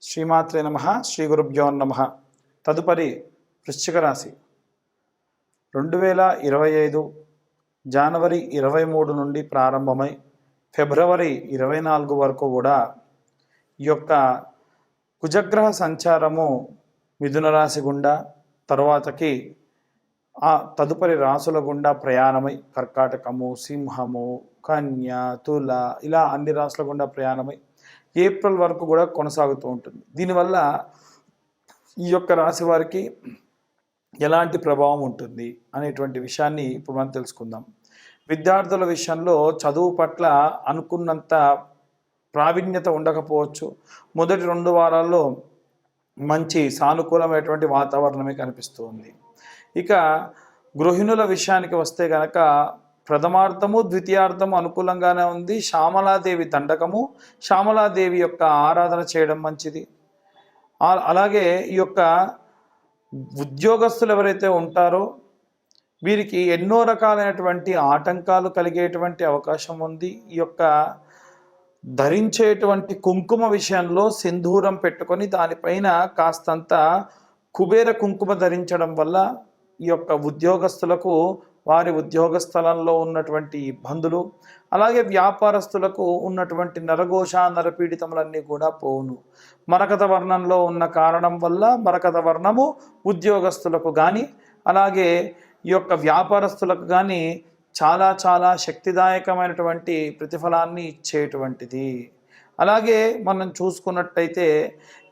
శ్రీమాత్రే నమః. శ్రీ గురుభ్యో నమః. తదుపరి వృశ్చిక రాశి 2025 జనవరి 23 నుండి ప్రారంభమై ఫిబ్రవరి 24 వరకు కూడా ఈ యొక్క కుజగ్రహ సంచారము మిథున రాశి గుండా తర్వాతకి ఆ తదుపరి రాసుల గుండా ప్రయాణమై కర్కాటకము, సింహము, కన్య, తుల ఇలా అన్ని రాసుల గుండా ప్రయాణమై ఏప్రిల్ వరకు కూడా కొనసాగుతూ ఉంటుంది. దీనివల్ల ఈ యొక్క రాశి వారికి ఎలాంటి ప్రభావం ఉంటుంది అనేటువంటి విషయాన్ని ఇప్పుడు మనం తెలుసుకుందాం. విద్యార్థుల విషయంలో చదువు పట్ల అనుకున్నంత ప్రావీణ్యత ఉండకపోవచ్చు. మొదటి 2 వారాల్లో మంచి సానుకూలమైనటువంటి వాతావరణమే కనిపిస్తూ ఉంది. ఇక గృహిణుల విషయానికి వస్తే కనుక ప్రథమార్థము ద్వితీయార్థము అనుకూలంగానే ఉంది. శ్యామలాదేవి దండకము, శ్యామలాదేవి యొక్క ఆరాధన చేయడం మంచిది. అలాగే ఈ యొక్క ఉద్యోగస్తులు ఎవరైతే ఉంటారో వీరికి ఎన్నో రకాలైనటువంటి ఆటంకాలు కలిగేటువంటి అవకాశం ఉంది. ఈ యొక్క ధరించేటువంటి కుంకుమ విషయంలో సింధూరం పెట్టుకొని దానిపైన కాస్తంత కుబేర కుంకుమ ధరించడం వల్ల ఈ యొక్క ఉద్యోగస్తులకు వారి ఉద్యోగ స్థలంలో ఉన్నటువంటి ఇబ్బందులు, అలాగే వ్యాపారస్తులకు ఉన్నటువంటి నరఘోష నరపీడితములన్నీ కూడా పోవును. మరకత వర్ణంలో ఉన్న కారణం వల్ల మరకత వర్ణము ఉద్యోగస్తులకు కానీ అలాగే ఈ యొక్క వ్యాపారస్తులకు కానీ చాలా చాలా శక్తిదాయకమైనటువంటి ప్రతిఫలాన్ని ఇచ్చేటువంటిది. అలాగే మనం చూసుకున్నట్టయితే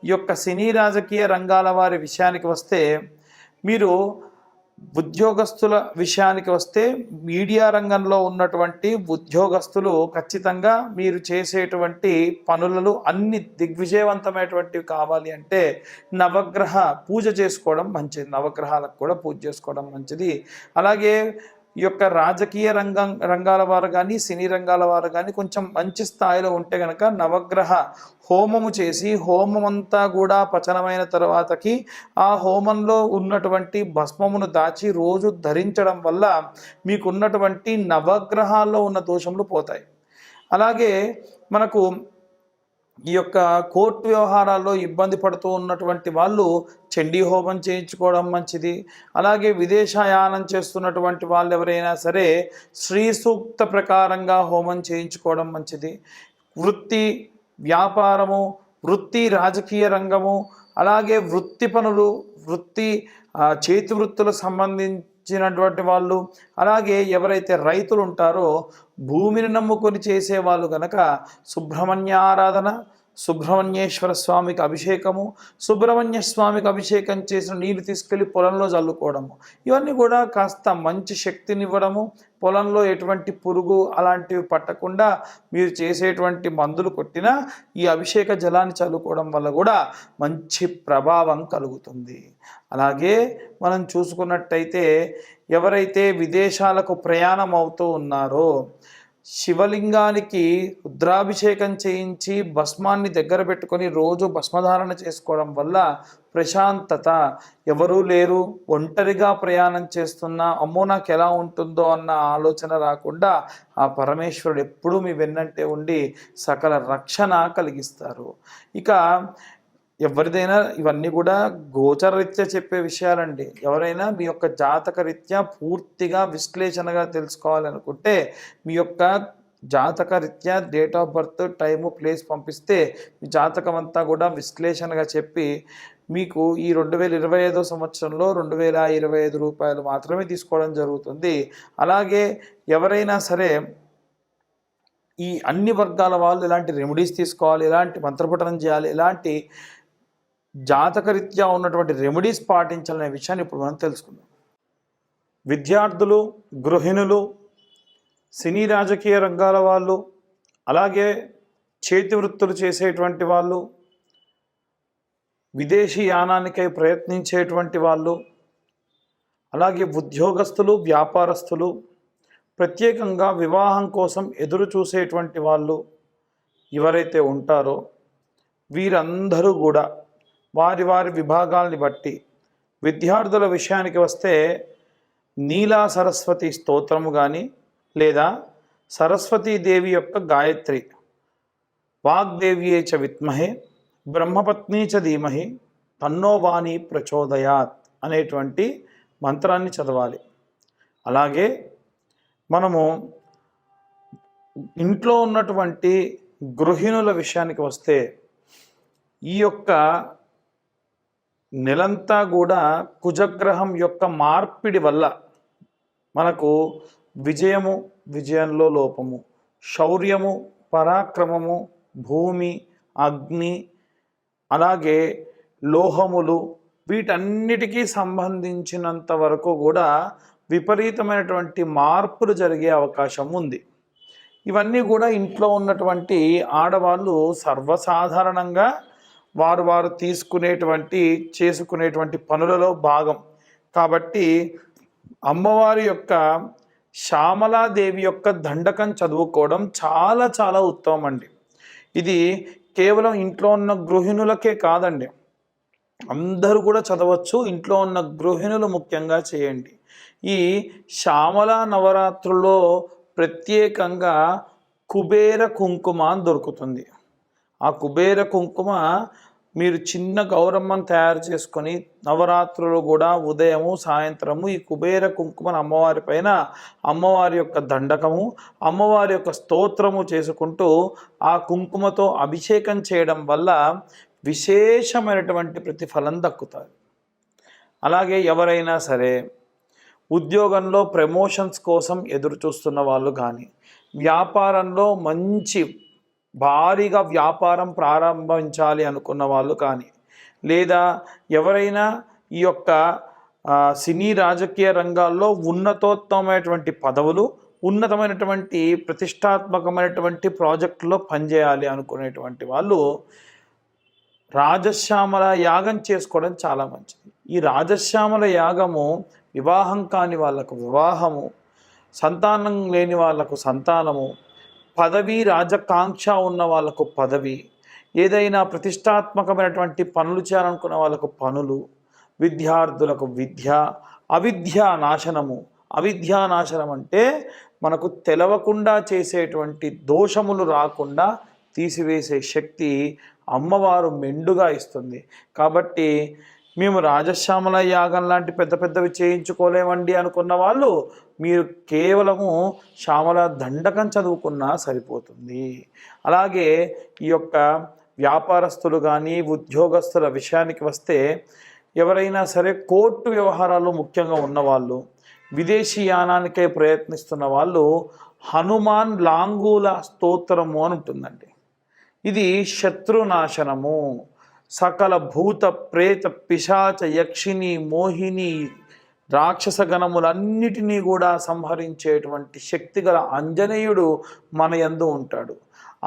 ఈ యొక్క సినీ రాజకీయ రంగాల వారి విషయానికి వస్తే మీరు ఉద్యోగస్తుల విషయానికి వస్తే మీడియా రంగంలో ఉన్నటువంటి ఉద్యోగస్తులు ఖచ్చితంగా మీరు చేసేటువంటి పనులలో అన్ని దిగ్విజయవంతమైనటువంటివి కావాలి అంటే నవగ్రహ పూజ చేసుకోవడం మంచిది. నవగ్రహాలకు కూడా పూజ చేసుకోవడం మంచిది. అలాగే ఈ యొక్క రాజకీయ రంగాల వారు కానీ సినీ రంగాల వారు కానీ కొంచెం మంచి స్థాయిలో ఉంటే కనుక నవగ్రహ హోమము చేసి హోమం అంతా కూడా పచనమైన తర్వాతకి ఆ హోమంలో ఉన్నటువంటి భస్మమును దాచి రోజు ధరించడం వల్ల మీకున్నటువంటి నవగ్రహాల్లో ఉన్న దోషములు పోతాయి. అలాగే మనకు ఈ యొక్క కోర్టు వ్యవహారాల్లో ఇబ్బంది పడుతూ ఉన్నటువంటి వాళ్ళు చండీ హోమం చేయించుకోవడం మంచిది. అలాగే విదేశయానం చేస్తున్నటువంటి వాళ్ళు ఎవరైనా సరే శ్రీ సూక్త ప్రకారంగా హోమం చేయించుకోవడం మంచిది. వృత్తి వ్యాపారము, వృత్తి రాజకీయ రంగము, అలాగే వృత్తి పనులు, చేతి వృత్తులకు సంబంధించినటువంటి వాళ్ళు, అలాగే ఎవరైతే రైతులు ఉంటారో భూమిని నమ్ముకొని చేసేవాళ్ళు కనుక సుబ్రహ్మణ్య ఆరాధన, సుబ్రహ్మణ్యేశ్వర స్వామికి అభిషేకము, సుబ్రహ్మణ్య స్వామికి అభిషేకం చేసిన నీళ్ళు తీసుకెళ్ళి పొలంలో చల్లుకోవడము, ఇవన్నీ కూడా కాస్త మంచి శక్తినివ్వడము, పొలంలో ఎటువంటి పురుగు అలాంటివి పట్టకుండా మీరు చేసేటువంటి మందులు కొట్టినా ఈ అభిషేక జలాన్ని చల్లుకోవడం వల్ల కూడా మంచి ప్రభావం కలుగుతుంది. అలాగే మనం చూసుకున్నట్టయితే ఎవరైతే విదేశాలకు ప్రయాణం అవుతూ ఉన్నారో శివలింగానికి రుద్రాభిషేకం చేయించి భస్మాన్ని దగ్గర పెట్టుకొని రోజు భస్మధారణ చేసుకోవడం వల్ల ప్రశాంతత, ఎవరూ లేరు ఒంటరిగా ప్రయాణం చేస్తున్నా అమ్మో నాకు ఎలా ఉంటుందో అన్న ఆలోచన రాకుండా ఆ పరమేశ్వరుడు ఎప్పుడూ మీ వెన్నంటే ఉండి సకల రక్షణ కలిగిస్తారు. ఇక ఎవరిదైనా ఇవన్నీ కూడా గోచరరీత్యా చెప్పే విషయాలండి. ఎవరైనా మీ యొక్క జాతక రీత్యా పూర్తిగా విశ్లేషణగా తెలుసుకోవాలనుకుంటే మీ యొక్క జాతక రీత్యా date of birth, time, place పంపిస్తే మీ జాతకం అంతా కూడా విశ్లేషణగా చెప్పి మీకు ఈ 2025 సంవత్సరంలో 2025 రూపాయలు మాత్రమే తీసుకోవడం జరుగుతుంది. అలాగే ఎవరైనా సరే ఈ అన్ని వర్గాల వాళ్ళు ఎలాంటి రెమెడీస్ తీసుకోవాలి, ఎలాంటి మంత్రపఠనం చేయాలి, ఎలాంటి జాతకరీత్యా ఉన్నటువంటి రెమెడీస్ పాటించాలనే విషయాన్ని ఇప్పుడు మనం తెలుసుకుందాం. విద్యార్థులు, గృహిణులు, సినీ రాజకీయ రంగాల వాళ్ళు, అలాగే చేతి వృత్తులు చేసేటువంటి వాళ్ళు, విదేశీ యానానికై ప్రయత్నించేటువంటి వాళ్ళు, అలాగే ఉద్యోగస్తులు, వ్యాపారస్తులు, ప్రత్యేకంగా వివాహం కోసం ఎదురు చూసేటువంటి వాళ్ళు ఎవరైతే ఉంటారో వీరందరూ కూడా వారి వారి విభాగాల్ని బట్టి విద్యార్థుల విషయానికి వస్తే నీలా సరస్వతి స్తోత్రము కానీ లేదా సరస్వతీదేవి యొక్క గాయత్రి వాగ్దేవ్యే చ విద్మహే బ్రహ్మపత్ని చ ధీమహి తన్నో వాణి ప్రచోదయాత్ అనేటువంటి మంత్రాన్ని చదవాలి. అలాగే మనము ఇంట్లో ఉన్నటువంటి గృహిణుల విషయానికి వస్తే ఈ యొక్క నెలంతా కూడా కుజగ్రహం యొక్క మార్పిడి వల్ల మనకు విజయంలో లోపము, శౌర్యము, పరాక్రమము, భూమి, అగ్ని, అలాగే లోహములు, వీటన్నిటికీ సంబంధించినంత వరకు కూడా విపరీతమైనటువంటి మార్పులు జరిగే అవకాశం ఉంది. ఇవన్నీ కూడా ఇంట్లో ఉన్నటువంటి ఆడవాళ్ళు సర్వసాధారణంగా వారు చేసుకునేటువంటి పనులలో భాగం. కాబట్టి అమ్మవారి యొక్క శ్యామలాదేవి యొక్క దండకం చదువుకోవడం చాలా చాలా ఉత్తమం అండి. ఇది కేవలం ఇంట్లో ఉన్న గృహిణులకే కాదండి, అందరూ కూడా చదవచ్చు. ఇంట్లో ఉన్న గృహిణులు ముఖ్యంగా చేయండి. ఈ శ్యామల నవరాత్రుల్లో ప్రత్యేకంగా కుబేర కుంకుమ అని దొరుకుతుంది. ఆ కుబేర కుంకుమ మీరు చిన్న గౌరమ్మను తయారు చేసుకొని నవరాత్రులు కూడా ఉదయము సాయంత్రము ఈ కుబేర కుంకుమను అమ్మవారి పైన అమ్మవారి యొక్క దండకము, అమ్మవారి యొక్క స్తోత్రము చేసుకుంటూ ఆ కుంకుమతో అభిషేకం చేయడం వల్ల విశేషమైనటువంటి ప్రతిఫలం దక్కుతుంది. అలాగే ఎవరైనా సరే ఉద్యోగంలో ప్రమోషన్స్ కోసం ఎదురు చూస్తున్న వాళ్ళు కానీ, వ్యాపారంలో మంచి భారీగా వ్యాపారం ప్రారంభించాలి అనుకున్న వాళ్ళు కానీ, లేదా ఎవరైనా ఈ యొక్క సినీ రాజకీయ రంగాల్లో ఉన్నతోత్తమైనటువంటి పదవులు, ఉన్నతమైనటువంటి ప్రతిష్టాత్మకమైనటువంటి ప్రాజెక్టులో పనిచేయాలి అనుకునేటువంటి వాళ్ళు రాజశ్యామల యాగం చేసుకోవడం చాలా మంచిది. ఈ రాజశ్యామల యాగము వివాహం కాని వాళ్ళకు వివాహము, సంతానం లేని వాళ్ళకు సంతానము, పదవి రాజకాంక్ష ఉన్న వాళ్ళకు పదవి, ఏదైనా ప్రతిష్టాత్మకమైనటువంటి పనులు చేయాలనుకున్న వాళ్ళకు పనులు, విద్యార్థులకు విద్య, అవిద్యా నాశనము. అవిద్యా నాశనం అంటే మనకు తెలవకుండా చేసేటువంటి దోషములు రాకుండా తీసివేసే శక్తి అమ్మవారు మెండుగా ఇస్తుంది. కాబట్టి మేము రాజశ్యామల యాగం లాంటి పెద్ద పెద్దవి చేయించుకోలేమండి అనుకున్న వాళ్ళు మీరు కేవలము శ్యామల దండకం చదువుకున్నా సరిపోతుంది. అలాగే ఈ యొక్క వ్యాపారస్తులు కానీ ఉద్యోగస్తుల విషయానికి వస్తే ఎవరైనా సరే కోర్టు వ్యవహారాలు ముఖ్యంగా ఉన్నవాళ్ళు, విదేశీ యానానికై ప్రయత్నిస్తున్న వాళ్ళు హనుమాన్ లాంగూల స్తోత్రము అని ఉంటుందండి. ఇది శత్రునాశనము, సకల భూత ప్రేత పిశాచ యక్షిని మోహిని రాక్షస గణములన్నిటినీ కూడా సంహరించేటువంటి శక్తి గల ఆంజనేయుడు మన యందు ఉంటాడు.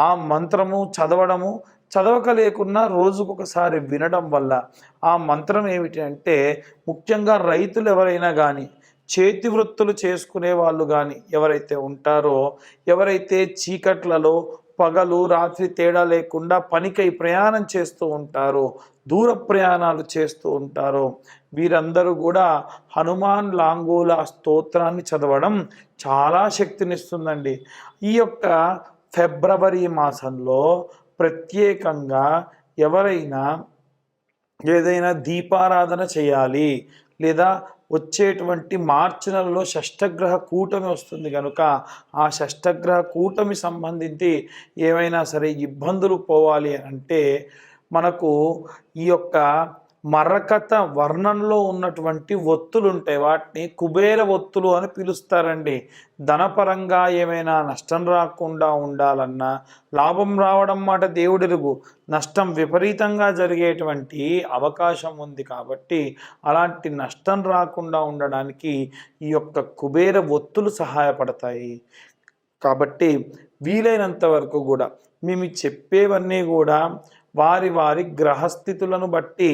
ఆ మంత్రము చదవడము, చదవక లేకున్నా రోజుకొకసారి వినడం వల్ల ఆ మంత్రం ఏమిటి అంటే, ముఖ్యంగా రైతులు ఎవరైనా కానీ, చేతి వృత్తులు చేసుకునే వాళ్ళు కానీ ఎవరైతే ఉంటారో, ఎవరైతే చీకట్లలో పగలు రాత్రి తేడా లేకుండా పనికై ప్రయాణం చేస్తూ ఉంటారో, దూర ప్రయాణాలు చేస్తూ ఉంటారో, వీరందరూ కూడా హనుమాన్ లాంగూల స్తోత్రాన్ని చదవడం చాలా శక్తినిస్తుందండి. ఈ యొక్క ఫిబ్రవరి మాసంలో ప్రత్యేకంగా ఎవరైనా ఏదైనా దీపారాధన చేయాలి, లేదా వచ్చేటువంటి మార్చి నెలలో షష్ఠగ్రహ కూటమి వస్తుంది కనుక ఆ షష్ఠగ్రహ కూటమి సంబంధించి ఏమైనా సరే ఇబ్బందులు పోవాలి అంటే మనకు ఈ యొక్క మరకత వర్ణంలో ఉన్నటువంటి ఒత్తులు ఉంటాయి, వాటిని కుబేర ఒత్తులు అని పిలుస్తారండి. ధనపరంగా ఏమైనా నష్టం రాకుండా ఉండాలన్నా, లాభం రావడం మాట దేవుడెరుగు, నష్టం విపరీతంగా జరిగేటువంటి అవకాశం ఉంది. కాబట్టి అలాంటి నష్టం రాకుండా ఉండడానికి ఈ యొక్క కుబేర ఒత్తులు సహాయపడతాయి. కాబట్టి వీలైనంత వరకు కూడా మేము చెప్పేవన్నీ కూడా వారి వారి గ్రహస్థితులను బట్టి,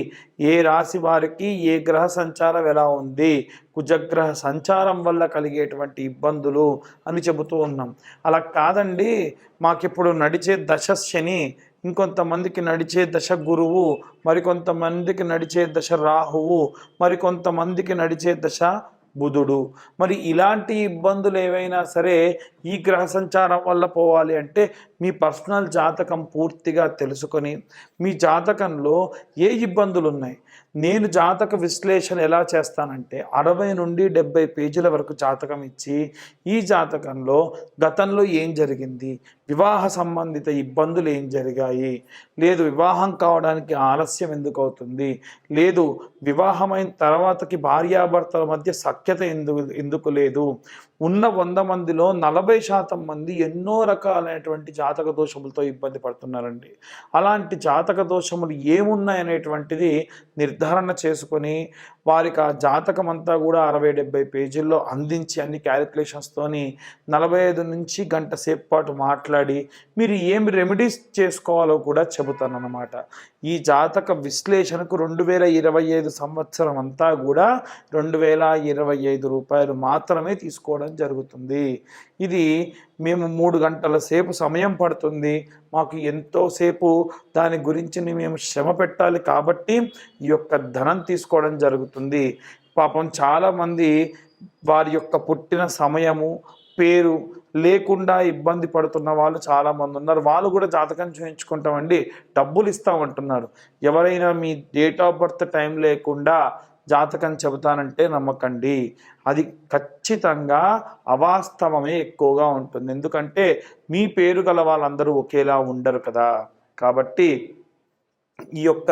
ఏ రాశి వారికి ఏ గ్రహ సంచారం ఎలా ఉంది, కుజగ్రహ సంచారం వల్ల కలిగేటువంటి ఇబ్బందులు అని చెబుతూ ఉన్నాం. అలా కాదండి, మాకిప్పుడు నడిచే దశ శని, ఇంకొంతమందికి నడిచే దశ గురువు, మరికొంతమందికి నడిచే దశ రాహువు, మరికొంతమందికి నడిచే దశ బుధుడు. మరి ఇలాంటి ఇబ్బందులు ఏవైనా సరే ఈ గ్రహ సంచారం వల్ల పోవాలి అంటే మీ పర్సనల్ జాతకం పూర్తిగా తెలుసుకొని మీ జాతకంలో ఏ ఇబ్బందులు ఉన్నాయి, నేను జాతక విశ్లేషణ ఎలా చేస్తానంటే 60 నుండి 70 పేజీల వరకు జాతకం ఇచ్చి ఈ జాతకంలో గతంలో ఏం జరిగింది, వివాహ సంబంధిత ఇబ్బందులు ఏం జరిగాయి, లేదు వివాహం కావడానికి ఆలస్యం ఎందుకు అవుతుంది, లేదు వివాహమైన తర్వాతకి భార్యాభర్తల మధ్య సఖ్యత ఎందుకు లేదు, ఉన్న 100 మందిలో 40% మంది ఎన్నో రకాలైనటువంటి జాతక దోషములతో ఇబ్బంది పడుతున్నారండి. అలాంటి జాతక దోషములు ఏమున్నాయనేటువంటిది నిర్ధారణ చేసుకొని వారికి ఆ జాతకం అంతా కూడా 60-70 పేజీల్లో అందించి అన్ని క్యాలిక్యులేషన్స్తోని 45 నుంచి గంట సేపు పాటు మాట్లాడి మీరు ఏమి రెమెడీస్ చేసుకోవాలో కూడా చెబుతానన్నమాట. ఈ జాతక విశ్లేషణకు 2025 సంవత్సరం అంతా కూడా 2025 రూపాయలు మాత్రమే తీసుకోవడం జరుగుతుంది. ఇది మేము 3 గంటల సేపు సమయం పడుతుంది, మాకు ఎంతోసేపు దాని గురించి మేము శ్రమ పెట్టాలి కాబట్టి ఈ యొక్క ధనం తీసుకోవడం జరుగుతుంది. పాపం చాలామంది వారి యొక్క పుట్టిన సమయము పేరు లేకుండా ఇబ్బంది పడుతున్న వాళ్ళు చాలామంది ఉన్నారు. వాళ్ళు కూడా జాతకం చూయించుకుంటామండి, డబ్బులు ఇస్తామంటున్నారు. ఎవరైనా మీ డేట్ ఆఫ్ బర్త్ టైం లేకుండా జాతకం చెబుతానంటే నమ్మకండి, అది ఖచ్చితంగా అవాస్తవమే ఎక్కువగా ఉంటుంది. ఎందుకంటే మీ పేరు గల వాళ్ళందరూ ఒకేలా ఉండరు కదా. కాబట్టి ఈ యొక్క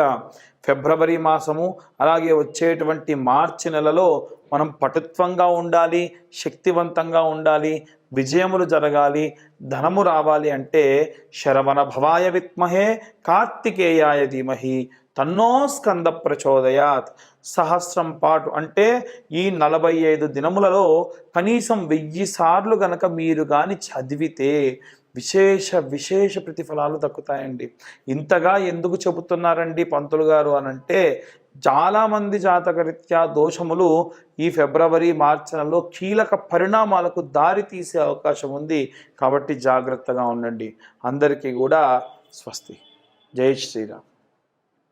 ఫిబ్రవరి మాసము అలాగే వచ్చేటువంటి మార్చి నెలలో మనం పటుత్వంగా ఉండాలి, శక్తివంతంగా ఉండాలి, విజయములు జరగాలి, ధనము రావాలి అంటే శరవణ భవాయ విద్మహే కార్తికేయాయ ధీమహి తన్నో స్కంద ప్రచోదయాత్. సహస్రం పాటు అంటే ఈ 45 దినములలో కనీసం 1000 సార్లు గనక మీరు కానీ చదివితే విశేష ప్రతిఫలాలు దక్కుతాయండి. ఇంతగా ఎందుకు చెబుతున్నారండి పంతులు గారు అనంటే చాలామంది జాతకరీత్యా దోషములు ఈ ఫిబ్రవరి మార్చి నెలలో కీలక పరిణామాలకు దారి తీసే అవకాశం ఉంది. కాబట్టి జాగ్రత్తగా ఉండండి. అందరికీ కూడా స్వస్తి. జై శ్రీరామ్.